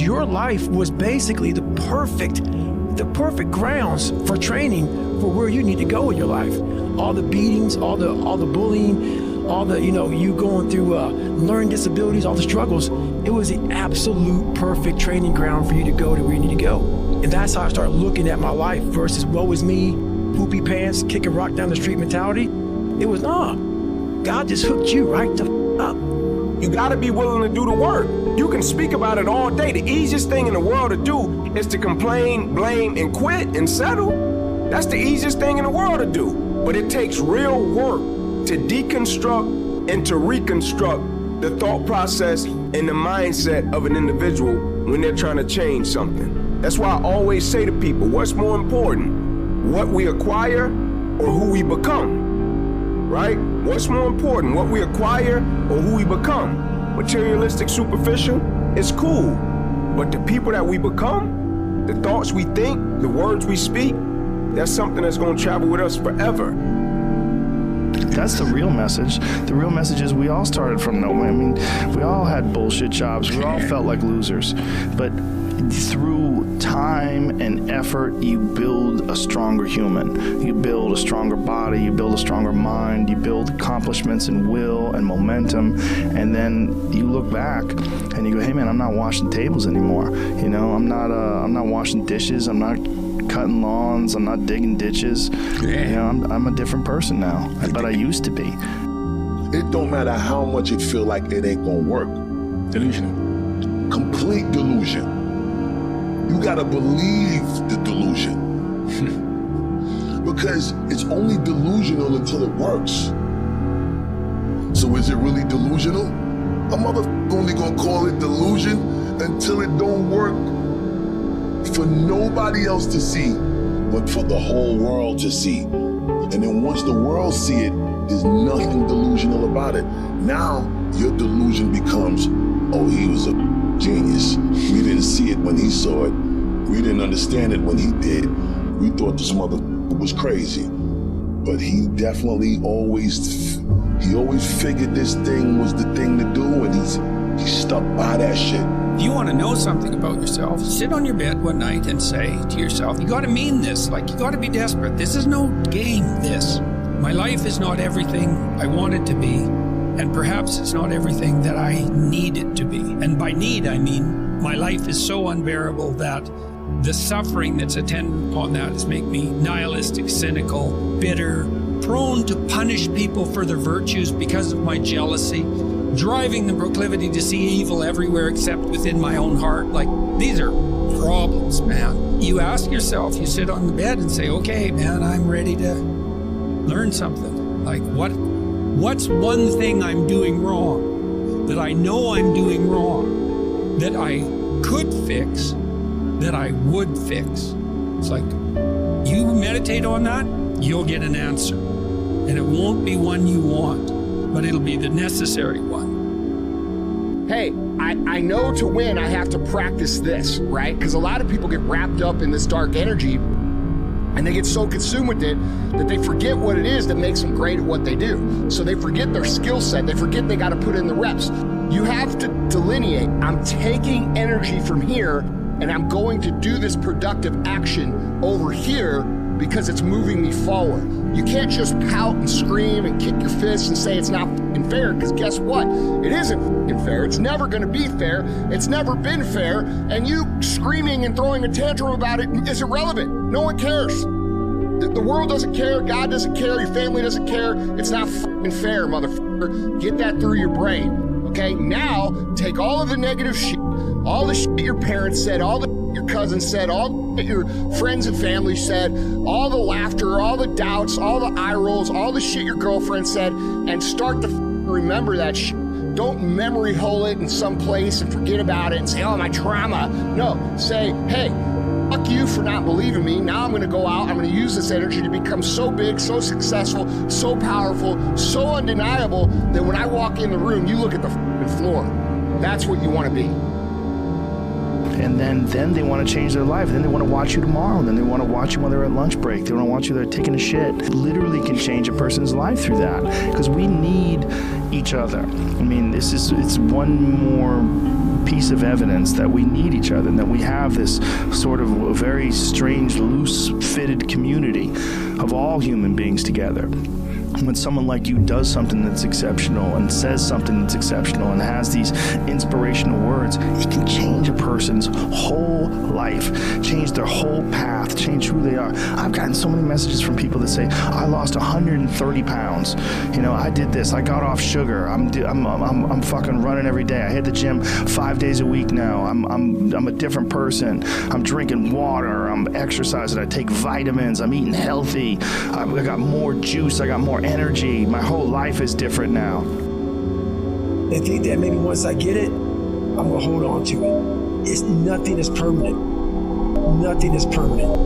because your life was basically the perfect grounds for training for where you need to go in your life. All the beatings, all the bullying, all the, you going through learning disabilities, all the struggles. It was the absolute perfect training ground for you to go to where you need to go. And that's how I started looking at my life versus woe is me, poopy pants, kicking rock down the street mentality. It was, God just hooked you right the up. You gotta be willing to do the work. You can speak about it all day. The easiest thing in the world to do is to complain, blame, and quit and settle. That's the easiest thing in the world to do. But it takes real work to deconstruct and to reconstruct the thought process and the mindset of an individual when they're trying to change something. That's why I always say to people, what's more important, what we acquire or who we become? Right? What's more important, what we acquire or who we become? Materialistic, superficial, it's cool. But the people that we become, the thoughts we think, the words we speak, that's something that's going to travel with us forever. That's the real message. The real message is we all started from nowhere. I mean, we all had bullshit jobs. We all felt like losers. But through time and effort, you build a stronger human. You build a stronger body. You build a stronger mind. You build accomplishments and will and momentum. And then you look back and you go, hey man, I'm not washing tables anymore. I'm not washing dishes. I'm not cutting lawns. I'm not digging ditches. I'm a different person now, but I used to be. It don't matter how much it feel like it ain't gonna work. Delusion. Complete delusion. You gotta believe the delusion. Because it's only delusional until it works. So is it really delusional? A motherfucker only gonna call it delusion until it don't work for nobody else to see, but for the whole world to see. And then once the world see it, there's nothing delusional about it. Now your delusion becomes, oh, he was a genius. We didn't see it when he saw it. We didn't understand it when he did. We thought this motherfucker was crazy. But he definitely always figured this thing was the thing to do, and he stuck by that shit. If you want to know something about yourself, sit on your bed one night and say to yourself, you got to mean this, you got to be desperate. This is no game, this. My life is not everything I want it to be, and perhaps it's not everything that I need it to be. And by need, I mean my life is so unbearable that the suffering that's attendant upon that is make me nihilistic, cynical, bitter, prone to punish people for their virtues because of my jealousy, driving the proclivity to see evil everywhere except within my own heart. These are problems, man. You ask yourself, you sit on the bed and say, okay, man, I'm ready to learn something. What's one thing I'm doing wrong that I know I'm doing wrong that I could fix, that I would fix? It's you meditate on that, you'll get an answer. And it won't be one you want, but it'll be the necessary one. Hey, I know to win I have to practice this, right? Because a lot of people get wrapped up in this dark energy and they get so consumed with it that they forget what it is that makes them great at what they do. So they forget their skill set. They forget they got to put in the reps. You have to delineate. I'm taking energy from here and I'm going to do this productive action over here because it's moving me forward. You can't just pout and scream and kick your fists and say it's not f***ing fair, because guess what? It isn't f***ing fair. It's never gonna be fair. It's never been fair, and you screaming and throwing a tantrum about it is irrelevant. No one cares. The world doesn't care, God doesn't care, your family doesn't care. It's not f***ing fair, motherfucker. Get that through your brain, okay? Now, take all of the negative shit, all the shit your parents said, all the your cousin said, all that your friends and family said, all the laughter, all the doubts, all the eye rolls, all the shit your girlfriend said, and start to remember that shit. Don't memory hole it in some place and forget about it and say, oh, my trauma. No, say, hey, fuck you for not believing me. Now I'm gonna go out, I'm gonna use this energy to become so big, so successful, so powerful, so undeniable that when I walk in the room, you look at the floor. That's what you wanna be. And then they want to change their life. Then they want to watch you tomorrow. And then they want to watch you when they're at lunch break. They want to watch you there taking a shit. It literally can change a person's life through that, because we need each other. I mean, it's one more piece of evidence that we need each other and that we have this sort of very strange, loose-fitted community of all human beings together. When someone like you does something that's exceptional and says something that's exceptional and has these inspirational words, it can change a person's whole life, change their whole path, change who they are. I've gotten so many messages from people that say, I lost 130 pounds. You know, I did this. I got off sugar. I'm fucking running every day. I hit the gym 5 days a week now. I'm a different person. I'm drinking water. I'm exercising. I take vitamins. I'm eating healthy. I got more juice. I got more energy. My whole life is different now. They think that maybe once I get it, I'm gonna hold on to it. Nothing is permanent. Nothing is permanent.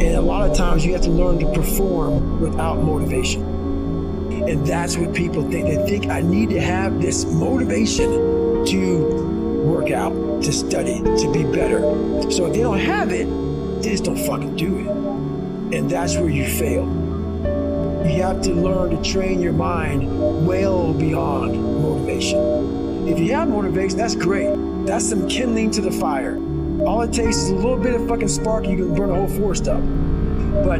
And a lot of times you have to learn to perform without motivation. And that's what people think. They think I need to have this motivation to work out, to study, to be better. So if they don't have it, they just don't fucking do it. And that's where you fail. You have to learn to train your mind well beyond motivation. If you have motivation, that's great. That's some kindling to the fire. All it takes is a little bit of fucking spark, you can burn a whole forest up. But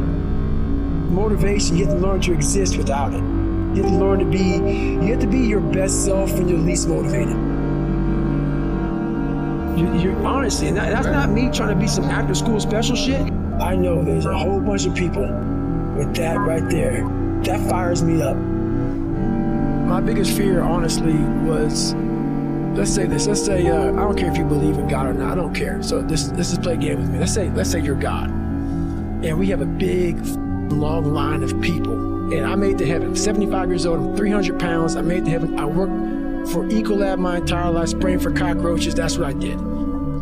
motivation, you have to learn to exist without it. You have to learn to be, you have to be your best self when you're least motivated. You're honestly, and that's not me trying to be some after school special shit. I know there's a whole bunch of people with that right there. That fires me up. My biggest fear, honestly, was, let's say this. Let's say I don't care if you believe in God or not. I don't care. So let's just play a game with me. Let's say you're God, and we have a big, long line of people. And I made it to heaven. I'm 75 years old. I'm 300 pounds. I made it to heaven. I worked for Ecolab my entire life, spraying for cockroaches. That's what I did.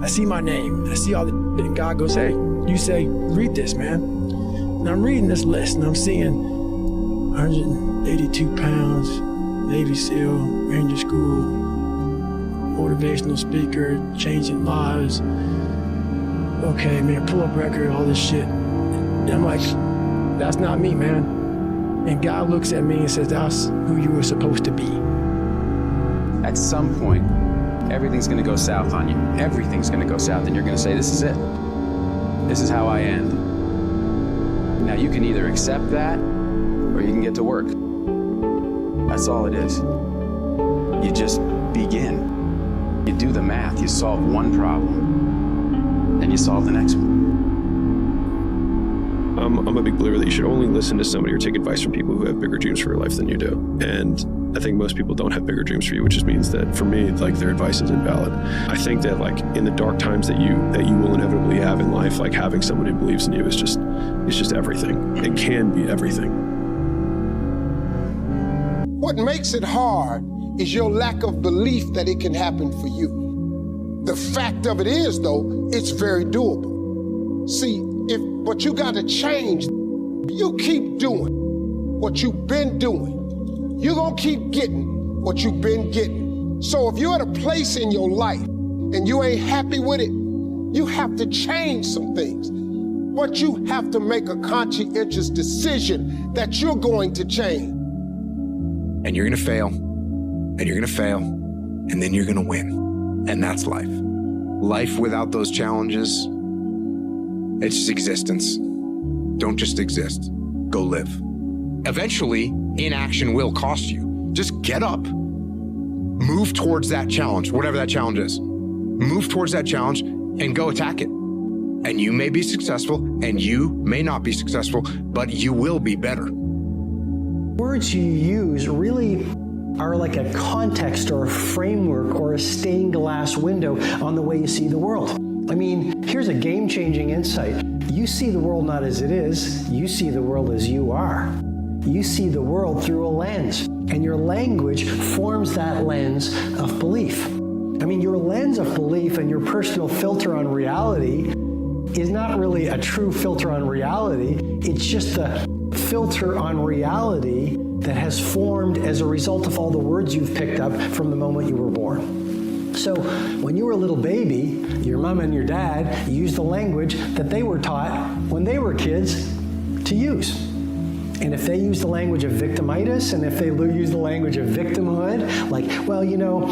I see my name. I see all the, and God goes, "Hey, you say, read this, man." And I'm reading this list, and I'm seeing 182 pounds, Navy SEAL, Ranger School, motivational speaker, changing lives. Okay, man, pull up record, all this shit. And I'm like, that's not me, man. And God looks at me and says, that's who you were supposed to be. At some point, everything's gonna go south on you. Everything's gonna go south, and you're gonna say, this is it. This is how I end. Now you can either accept that, or you can get to work. That's all it is. You just begin. You do the math, you solve one problem, and you solve the next one. I'm a big believer that you should only listen to somebody or take advice from people who have bigger dreams for your life than you do. And I think most people don't have bigger dreams for you, which just means that for me, like, their advice is invalid. I think that, like, in the dark times that you will inevitably have in life, like, having someone who believes in you is just everything. It can be everything. What makes it hard is your lack of belief that it can happen for you. The fact of it is, though, it's very doable. See, but you got to change. You keep doing what you've been doing. You're going to keep getting what you've been getting. So if you're at a place in your life and you ain't happy with it, you have to change some things. But you have to make a conscientious decision that you're going to change. And you're going to fail, and you're going to fail, and then you're going to win. And that's life. Life without those challenges, it's just existence. Don't just exist. Go live. Eventually, inaction will cost you. Just get up. Move towards that challenge, whatever that challenge is. Move towards that challenge and go attack it. And you may be successful, and you may not be successful, but you will be better. Words you use really are like a context or a framework or a stained glass window on the way you see the world. I mean, here's a game-changing insight. You see the world not as it is, you see the world as you are. You see the world through a lens, and your language forms that lens of belief. I mean, your lens of belief and your personal filter on reality is not really a true filter on reality. It's just a filter on reality that has formed as a result of all the words you've picked up from the moment you were born. So when you were a little baby, your mom and your dad used the language that they were taught when they were kids to use. And if they use the language of victimitis, and if they use the language of victimhood, like, well, you know,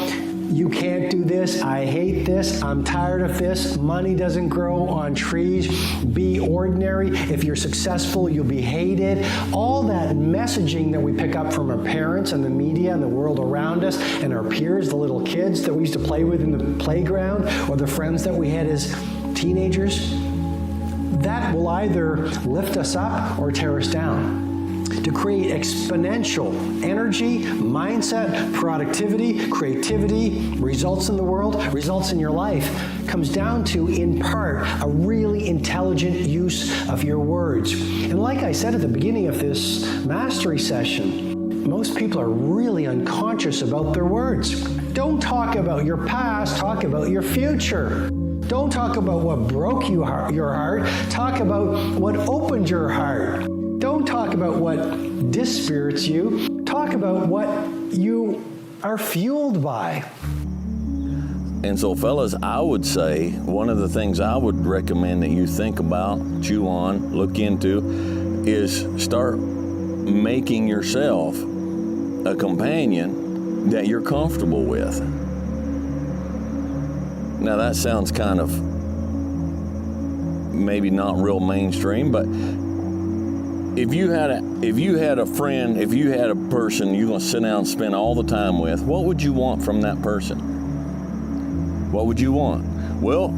You can't do this, I hate this, I'm tired of this, money doesn't grow on trees, be ordinary, if you're successful, you'll be hated. All that messaging that we pick up from our parents and the media and the world around us and our peers, the little kids that we used to play with in the playground, or the friends that we had as teenagers, that will either lift us up or tear us down. To create exponential energy, mindset, productivity, creativity, results in the world, results in your life, comes down to, in part, a really intelligent use of your words. And like I said at the beginning of this mastery session, most people are really unconscious about their words. Don't talk about your past, talk about your future. Don't talk about what broke your heart, talk about what opened your heart. Don't talk about what dispirits you, talk about what you are fueled by. And so, fellas, I would say one of the things I would recommend that you think about, chew on, look into, is start making yourself a companion that you're comfortable with. Now, that sounds kind of maybe not real mainstream, but if you had a friend, if you had a person you're going to sit down and spend all the time with, what would you want from that person? What would you want? Well,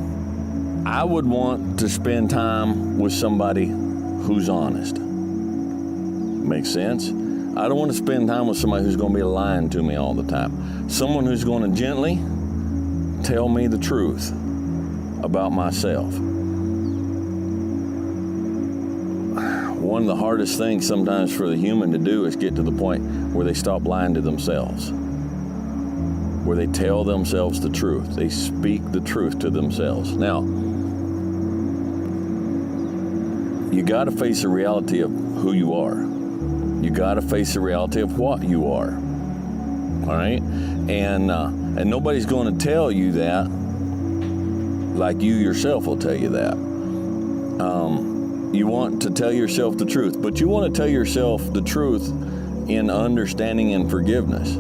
I would want to spend time with somebody who's honest. Makes sense? I don't want to spend time with somebody who's going to be lying to me all the time. Someone who's going to gently tell me the truth about myself. One of the hardest things sometimes for the human to do is get to the point where they stop lying to themselves, where they tell themselves the truth. They speak the truth to themselves. Now, you got to face the reality of who you are. You got to face the reality of what you are. All right? And nobody's going to tell you that like you yourself will tell you that. You want to tell yourself the truth, but you want to tell yourself the truth in understanding and forgiveness.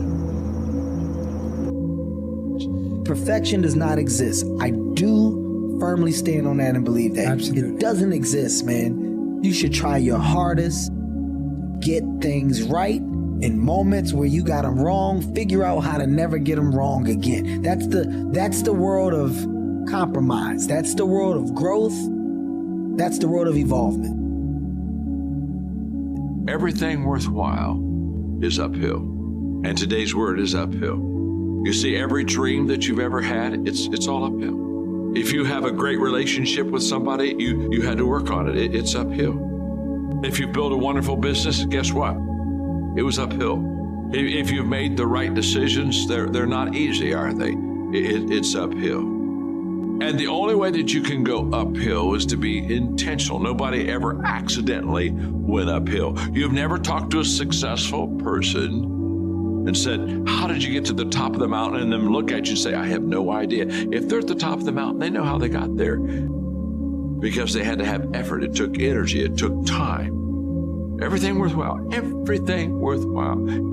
Perfection does not exist. I do firmly stand on that and believe that. Absolutely. It doesn't exist, man. You should try your hardest, get things right in moments where you got them wrong, figure out how to never get them wrong again. That's the world of compromise. That's the world of growth. That's the road of evolvement. Everything worthwhile is uphill. And today's word is uphill. You see, every dream that you've ever had, it's all uphill. If you have a great relationship with somebody, you had to work on it. It's uphill. If you build a wonderful business, guess what? It was uphill. If you've made the right decisions, they're not easy, are they? It's uphill. And the only way that you can go uphill is to be intentional. Nobody ever accidentally went uphill. You've never talked to a successful person and said, how did you get to the top of the mountain? And then look at you and say, I have no idea. If they're at the top of the mountain, they know how they got there. Because they had to have effort. It took energy. It took time. Everything worthwhile. Everything worthwhile.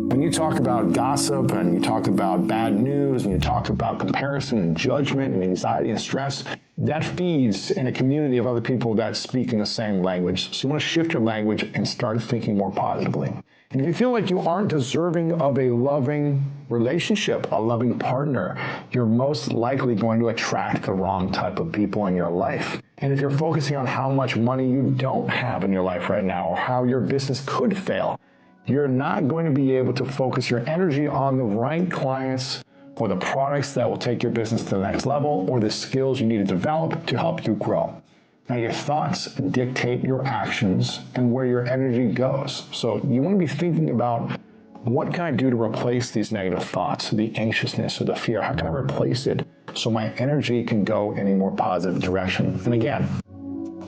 When you talk about gossip and you talk about bad news and you talk about comparison and judgment and anxiety and stress, that feeds in a community of other people that speak in the same language. So you want to shift your language and start thinking more positively. And if you feel like you aren't deserving of a loving relationship, a loving partner, you're most likely going to attract the wrong type of people in your life. And if you're focusing on how much money you don't have in your life right now or how your business could fail, you're not going to be able to focus your energy on the right clients or the products that will take your business to the next level or the skills you need to develop to help you grow. Now, your thoughts dictate your actions and where your energy goes. So you want to be thinking about, what can I do to replace these negative thoughts, the anxiousness or the fear? How can I replace it so my energy can go in a more positive direction? And again,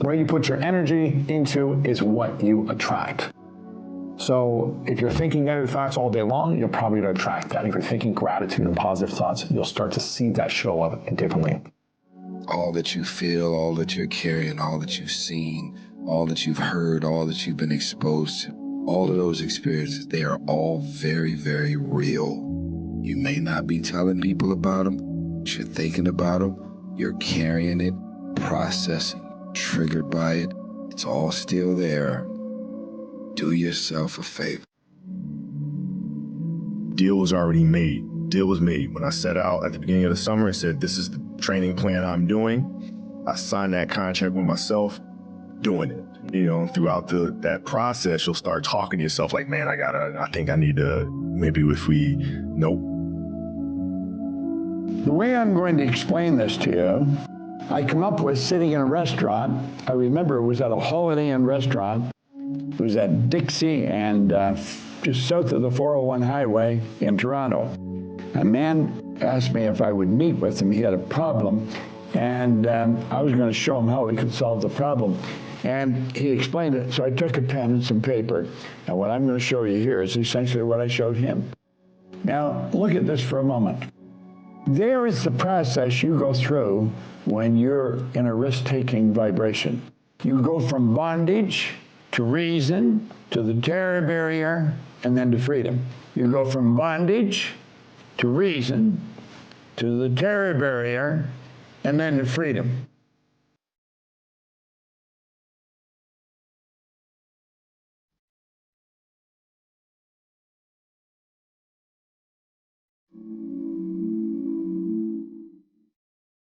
where you put your energy into is what you attract. So if you're thinking negative thoughts all day long, you're probably going to attract that. If you're thinking gratitude and positive thoughts, you'll start to see that show up differently. All that you feel, all that you're carrying, all that you've seen, all that you've heard, all that you've been exposed to, all of those experiences, they are all very, very real. You may not be telling people about them, but you're thinking about them, you're carrying it, processing, triggered by it. It's all still there. Do yourself a favor. Deal was already made. Deal was made. When I set out at the beginning of the summer and said, this is the training plan I'm doing, I signed that contract with myself, doing it. You know, throughout that process, you'll start talking to yourself like, man, I think I need to, maybe if we, nope. The way I'm going to explain this to you, I come up with sitting in a restaurant. I remember it was at a Holiday Inn restaurant. It was at Dixie and just south of the 401 highway in Toronto. A man asked me if I would meet with him. He had a problem, and I was going to show him how we could solve the problem. And he explained it, so I took a pen and some paper. And what I'm going to show you here is essentially what I showed him. Now, look at this for a moment. There is the process you go through when you're in a risk-taking vibration. You go from bondage to reason, to the terror barrier, and then to freedom. You go from bondage to reason, to the terror barrier, and then to freedom.